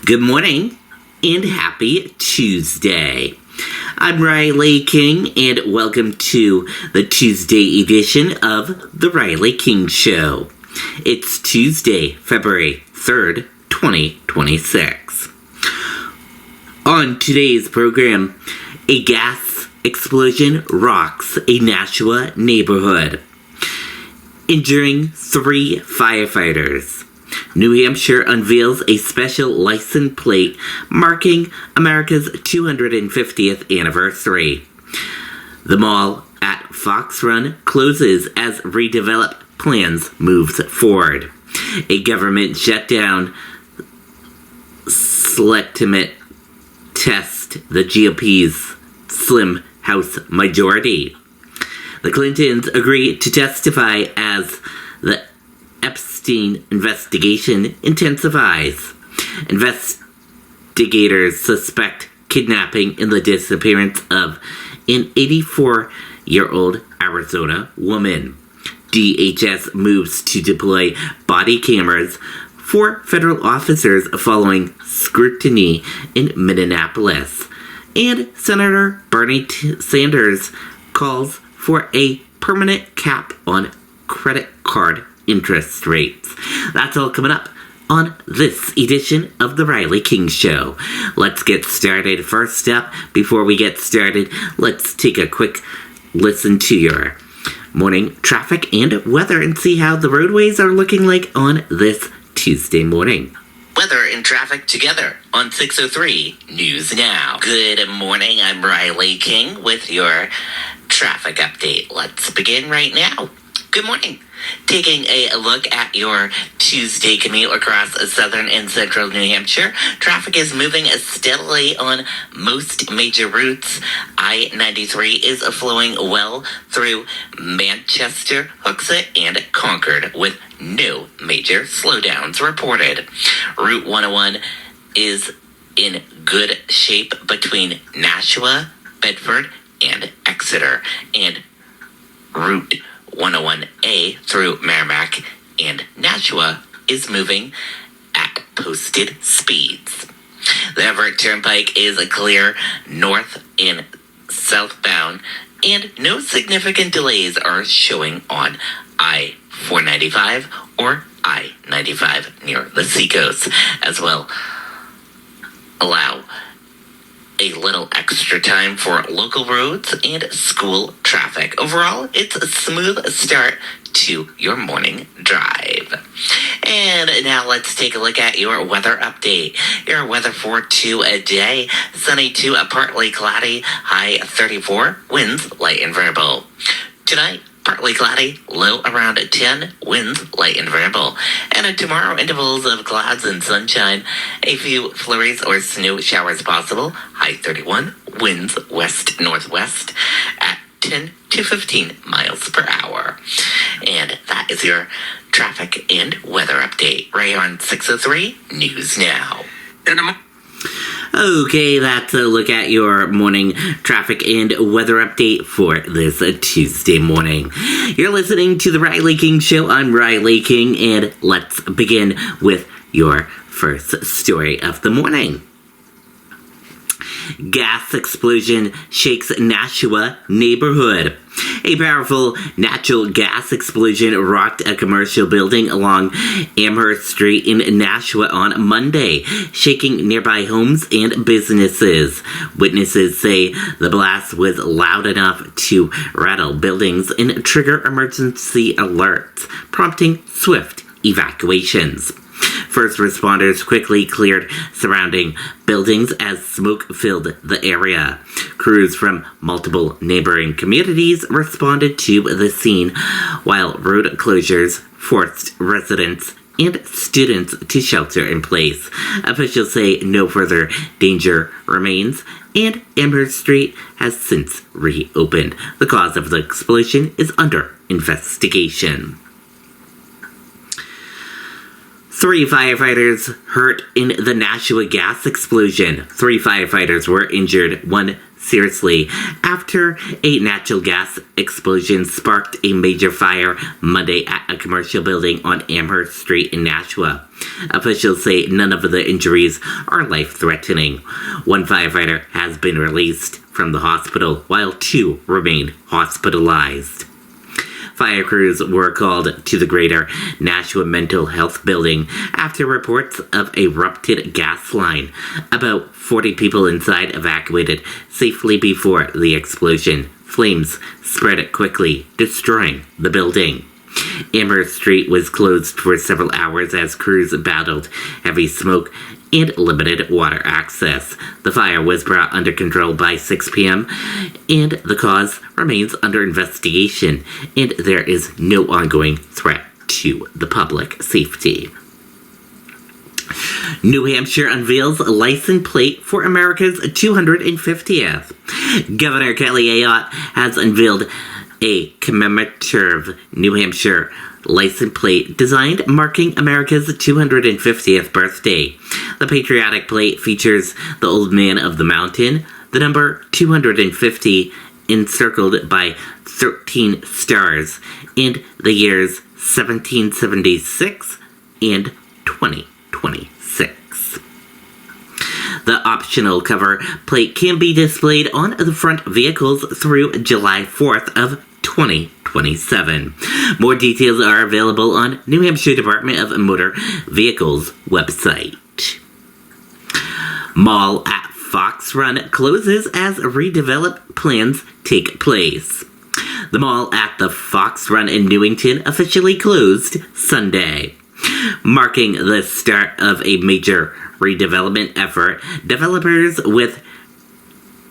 Good morning and happy Tuesday. I'm Riley King and welcome to the Tuesday edition of The Riley King Show. It's Tuesday, February 3rd, 2026. On today's program, a gas explosion rocks a Nashua neighborhood, injuring 3 firefighters. New Hampshire unveils a special license plate marking America's 250th anniversary. The mall at Fox Run closes as redeveloped plans moves forward. A government shutdown Stalemate tests the GOP's slim House majority. The Clintons agree to testify as the Epstein investigation intensifies. Investigators suspect kidnapping in the disappearance of an 84-year-old Arizona woman. DHS moves to deploy body cameras for federal officers following scrutiny in Minneapolis. And Senator Bernie Sanders calls for a permanent cap on credit card interest rates. That's all coming up on this edition of The Riley King Show. Let's get started. First up, before we get started, let's take a quick listen to your morning traffic and weather and see how the roadways are looking like on this Tuesday morning. Weather and traffic together on 603 News Now. Good morning, I'm Riley King with your traffic update. Let's begin right now. Good morning. Taking a look at your Tuesday commute across southern and central New Hampshire, traffic is moving steadily on most major routes. I-93 is flowing well through Manchester, Hooksett, and Concord with no major slowdowns reported. Route 101 is in good shape between Nashua, Bedford, and Exeter, and Route 101A through Merrimack and Nashua is moving at posted speeds. The Everett Turnpike is clear north and southbound, and no significant delays are showing on I-495 or I-95 near the Seacoast, as well. Allow a little extra time for local roads and school traffic. Overall, it's a smooth start to your morning drive. And now let's take a look at your weather update. Your weather for today: sunny to partly cloudy, high 34, winds light and variable. Tonight, partly cloudy, low around 10, winds light and variable. And tomorrow, intervals of clouds and sunshine, a few flurries or snow showers possible, high 31, winds west-northwest at 10 to 15 miles per hour. And that is your traffic and weather update right on 603 News Now. Okay, that's a look at your morning traffic and weather update for this Tuesday morning. You're listening to The Riley King Show. I'm Riley King, and let's begin with your first story of the morning. Gas explosion shakes Nashua neighborhood. A powerful natural gas explosion rocked a commercial building along Amherst Street in Nashua on Monday, shaking nearby homes and businesses. Witnesses say the blast was loud enough to rattle buildings and trigger emergency alerts, prompting swift evacuations. First responders quickly cleared surrounding buildings as smoke filled the area. Crews from multiple neighboring communities responded to the scene, while road closures forced residents and students to shelter in place. Officials say no further danger remains, and Amherst Street has since reopened. The cause of the explosion is under investigation. 3 firefighters hurt in the Nashua gas explosion. 3 firefighters were injured, 1 seriously after a natural gas explosion sparked a major fire Monday at a commercial building on Amherst Street in Nashua. Officials say none of the injuries are life-threatening. One firefighter has been released from the hospital, while 2 remain hospitalized. Fire crews were called to the Greater Nashua Mental Health Building after reports of a ruptured gas line. About 40 people inside evacuated safely before the explosion. Flames spread quickly, destroying the building. Amherst Street was closed for several hours as crews battled heavy smoke and limited water access. The fire was brought under control by 6 p.m. and the cause remains under investigation, and there is no ongoing threat to the public safety. New Hampshire unveils a license plate for America's 250th. Governor Kelly Ayotte has unveiled a commemorative New Hampshire license plate designed marking America's 250th birthday. The patriotic plate features the Old Man of the Mountain, the number 250 encircled by 13 stars, and the years 1776 and 2026. The optional cover plate can be displayed on the front vehicles through July 4th of 2027. More details are available on New Hampshire Department of Motor Vehicles website. Mall at Fox Run closes as redevelopment plans take place. The mall at the Fox Run in Newington officially closed Sunday, marking the start of a major redevelopment effort. Developers with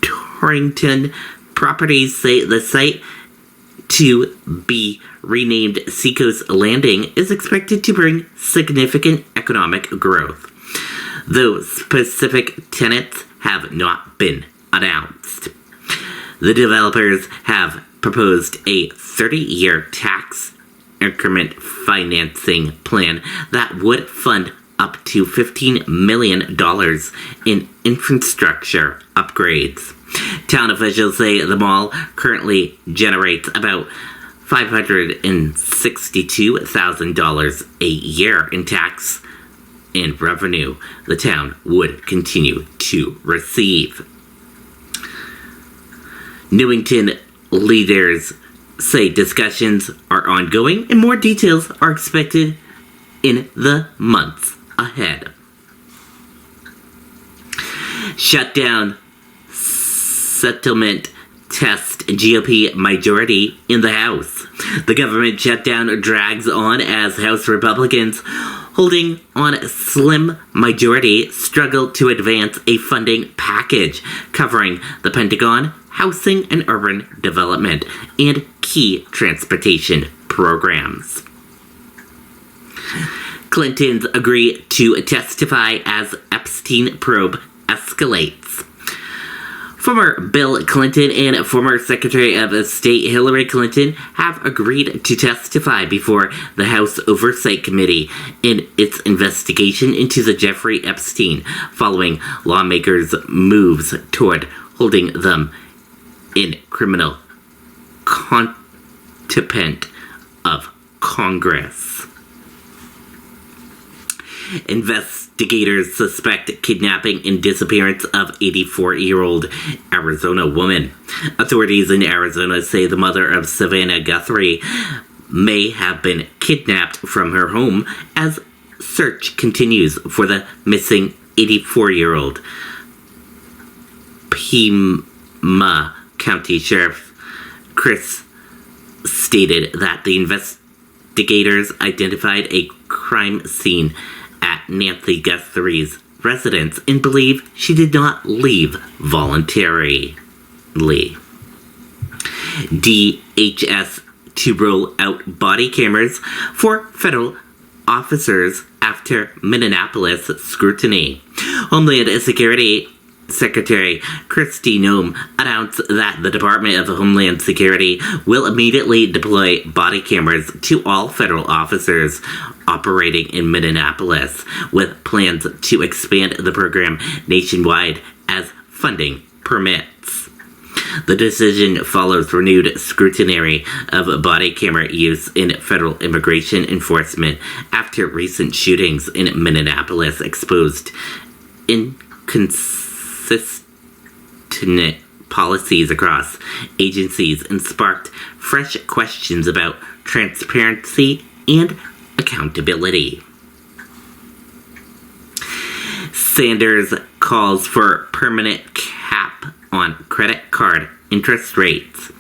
Torrington Properties say the site, to be renamed Seacoast Landing, is expected to bring significant economic growth, though specific tenants have not been announced. The developers have proposed a 30-year tax increment financing plan that would fund up to $15 million in infrastructure upgrades. Town officials say the mall currently generates about $562,000 a year in tax and revenue the town would continue to receive. Newington leaders say discussions are ongoing and more details are expected in the months ahead. Shutdown Stalemate test GOP majority in the House. The government shutdown drags on as House Republicans holding on a slim majority struggle to advance a funding package covering the Pentagon, housing and urban development, and key transportation programs. Clintons agree to testify as Epstein probe escalates. Former Bill Clinton and former Secretary of State Hillary Clinton have agreed to testify before the House Oversight Committee in its investigation into the Jeffrey Epstein, following lawmakers' moves toward holding them in criminal contempt of Congress. Investigators suspect kidnapping and disappearance of 84-year-old Arizona woman. Authorities in Arizona say the mother of Savannah Guthrie may have been kidnapped from her home as search continues for the missing 84-year-old. Pima County Sheriff Chris stated that the investigators identified a crime scene at Nancy Guthrie's residence and believe she did not leave voluntarily. DHS to roll out body cameras for federal officers after Minneapolis scrutiny. Homeland Security Secretary Kristi Noem announced that the Department of Homeland Security will immediately deploy body cameras to all federal officers operating in Minneapolis, with plans to expand the program nationwide as funding permits. The decision follows renewed scrutiny of body camera use in federal immigration enforcement after recent shootings in Minneapolis exposed inconsistent policies across agencies and sparked fresh questions about transparency and accountability. Sanders calls for permanent cap on credit card interest rates.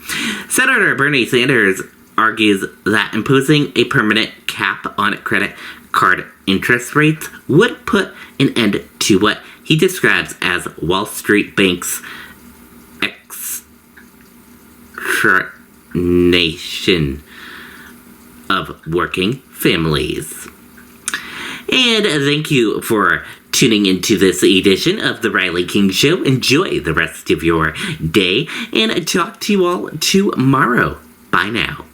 Senator Bernie Sanders argues that imposing a permanent cap on credit card interest rates would put an end to what he describes as Wall Street banks' extortion of working families. And thank you for tuning into this edition of The Riley King Show. Enjoy the rest of your day, and talk to you all tomorrow. Bye now.